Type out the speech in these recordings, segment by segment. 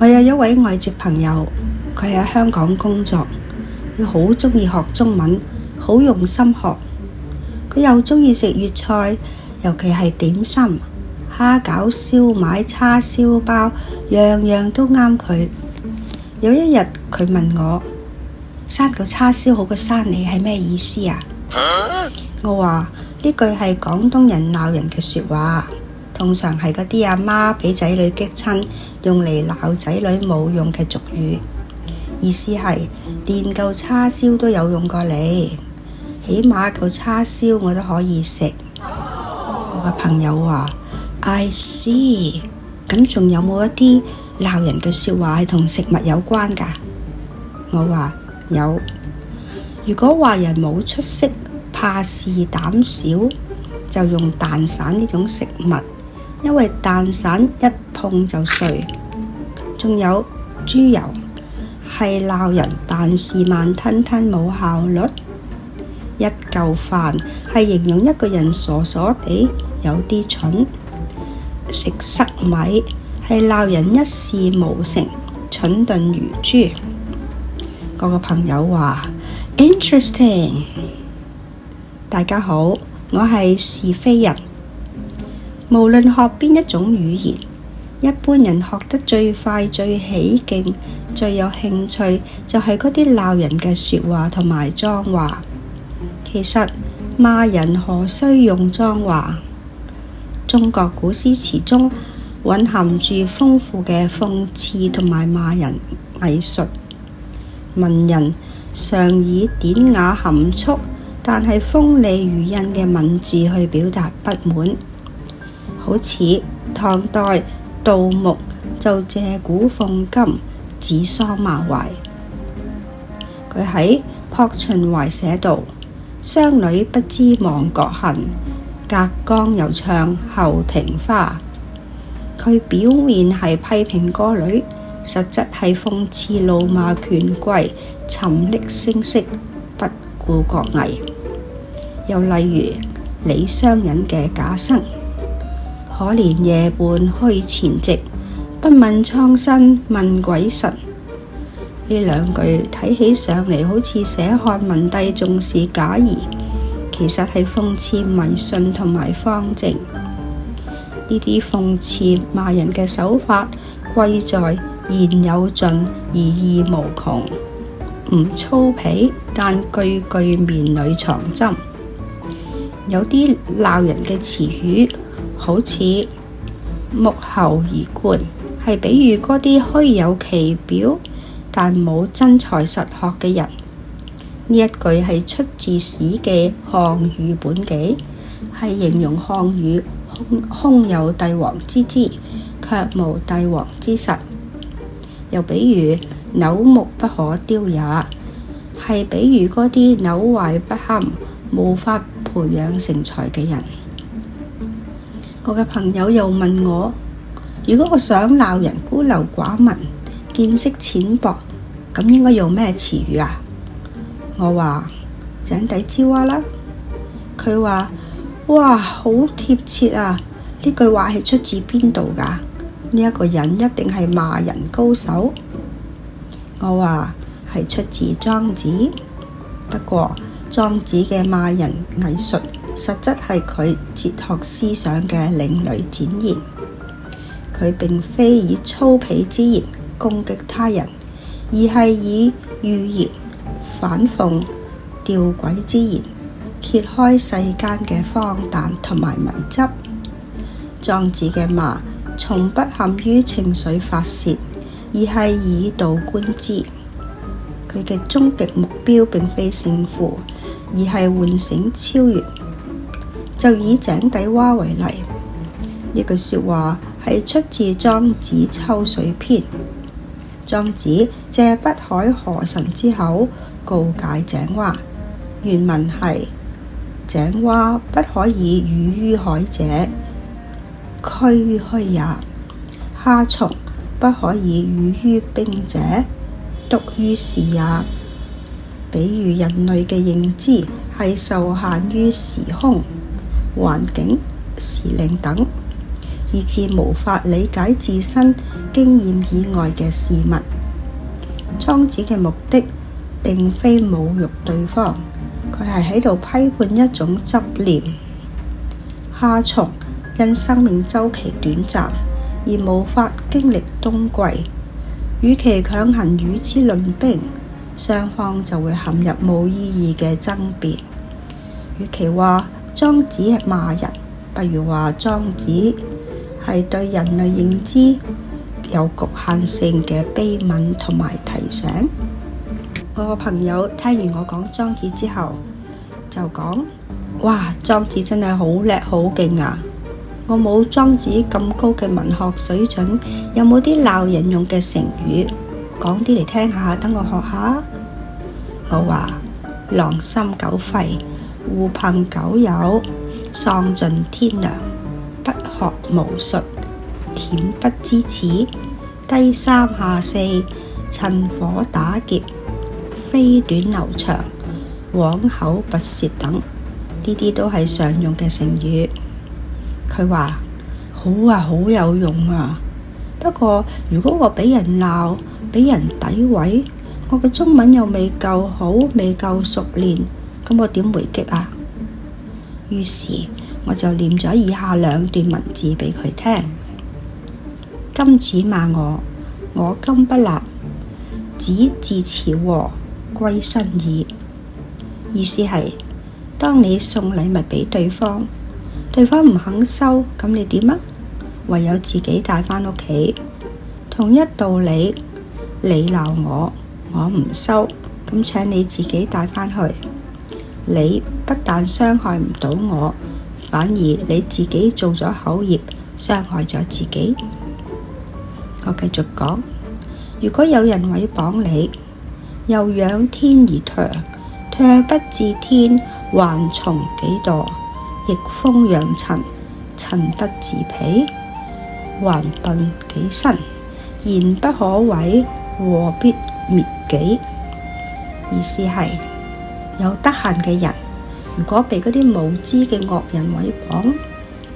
我有一位外籍朋友，佢喺香港工作，佢好鍾意學中文，好用心學。佢又鍾意食粵菜，尤其係點心、蝦餃、燒賣、叉燒包，樣樣都啱佢。有一日佢問我：生嚿叉燒好過生你係咩意思啊？我話呢句係廣東人鬧人嘅説話，通常係嗰啲阿媽俾仔女激親，用嚟鬧仔女冇用嘅俗語。意思係連嚿叉燒都有用過你，起碼嚿叉燒我都可以食。我個朋友話：I see。咁仲有冇一啲鬧人嘅説話係同食物有關㗎？我話有。如果話人冇出息、怕事、膽小，就用蛋散呢種食物，因為蛋散一碰就碎。仲有豬油，係鬧人辦事慢吞吞冇效率。一嚿飯係形容一個人傻傻地，有啲蠢。食塞米係鬧人一事無成，蠢鈍如豬。嗰個朋友話 Interesting。大家好，我係是非人。無論學邊一種語言，一般人學得最快、最起勁、最有興趣，就係嗰啲鬧人嘅説話同埋髒話。其實罵人何須用髒話？中國古詩詞中蘊含住豐富嘅諷刺同埋罵人藝術。文人常以典雅含蓄，但係鋒利如刃嘅文字去表達不滿。好似唐代杜牧就借古諷今，指桑罵槐。佢喺《泊秦淮寫》道：商女不知亡國恨，隔江猶唱後庭花。佢表面係批評歌女，實質係諷刺怒罵權貴，沉溺聲色，不顧國危。又例如李商隱嘅賈生：可憐夜半虛前夕，不問蒼生問鬼神。呢兩句睇起上嚟好似寫漢文帝重視假誼，其實係諷刺迷信同埋方正。呢啲諷刺罵人嘅手法，貴在言有盡而意無窮，唔粗鄙，但句句面裏藏針。有啲鬧人嘅詞語，好似沐猴而冠，係比喻嗰啲虛有其表但冇真才實學嘅人。呢一句係出自《史記·項羽本紀》，係形容項羽空有帝王之姿，卻無帝王之實。又比如朽木不可雕也，係比喻嗰啲朽壞不堪、無法培養成才嘅人。我嘅朋友又問我：如果我想鬧人孤陋寡聞、見識淺薄，咁應該用咩詞語啊？我話井底之蛙啦。佢話：哇，好貼切啊！呢句話係出自邊度㗎？呢一個人一定係罵人高手。我話係出自莊子，不過莊子嘅罵人藝術，實質係佢哲學思想嘅另類展現。佢並非以粗鄙之言攻擊他人，而係以寓言、反諷、吊詭之言揭開世間嘅荒誕同埋迷執。莊子嘅罵從不陷於情緒發洩，而係以道觀之。佢嘅終極目標並非勝負，而係喚醒超越。就以井底蛙為例，呢句說話係出自莊子《秋水篇》。莊子借北海河神之口告誡井蛙，原文係：井蛙不可以語於海者，區虛也；蝦蟲不可以語於冰者，篤於市也。比喻人類嘅認知係受限於時空、環境、時令等，以致無法理解自身經驗以外嘅事物。莊子嘅目的並非侮辱對方，佢係喺度批判一種執念。夏蟲因生命週期短暫而無法經歷冬季，與其強行與之論兵，雙方就會陷入冇意義嘅爭辯。與其話莊子係罵人，不如話莊子係對人類認知有局限性嘅悲憫同埋提醒。我個朋友聽完我講莊子之後就講：哇，莊子真係好叻好勁啊！我冇莊子咁高嘅文學水準，有冇啲鬧人用嘅成語講啲嚟聽下，等我學下？我話：狼心狗肺，狐朋狗友，喪盡天良，不學無術，恬不知恥，低三下四，趁火打劫，飛短流長，枉口不舌等，呢啲都係常用嘅成語。佢話好啊，好有用啊。不過如果我俾人鬧，俾人詆毀，我嘅中文又未夠好，未夠熟練，咁我點回擊啊？於是我就念咗以下兩段文字俾佢聽。今子罵我，我今不立，子自辭禍，歸身矣。意思係，當你送禮物俾對方，對方唔肯收，咁你點啊？唯有自己帶返屋企。同一道理，你鬧我，我唔收，咁請你自己帶返去。你不但傷害唔到我，反而你自己做咗口業，傷害咗自己。我繼續講，如果有人毀謗你，又仰天而唾，唾不至天，還從己墮，逆風揚塵，塵不自彼，還笨己身，言不可毀，禍必滅己。意思係，有得閒嘅人，如果被嗰啲無知嘅惡人毀謗，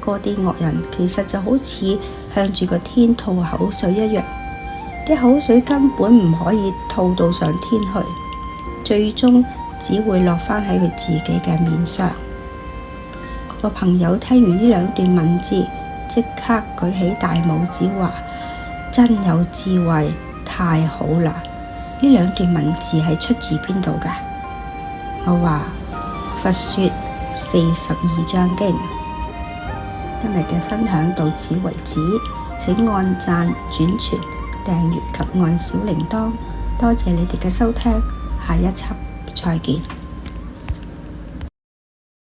嗰啲惡人其實就好似向住個天吐口水一樣，啲口水根本唔可以吐到上天去，最終只會落返喺佢自己嘅面上。個朋友聽完呢兩段文字，即刻舉起大拇指話：真有智慧，太好啦！呢兩段文字係出自邊度㗎？我話佛說42章經。今日嘅分享到此為止，請按讚、轉傳、訂閱及按小鈴鐺，多謝你哋嘅收聽，下一輯再見。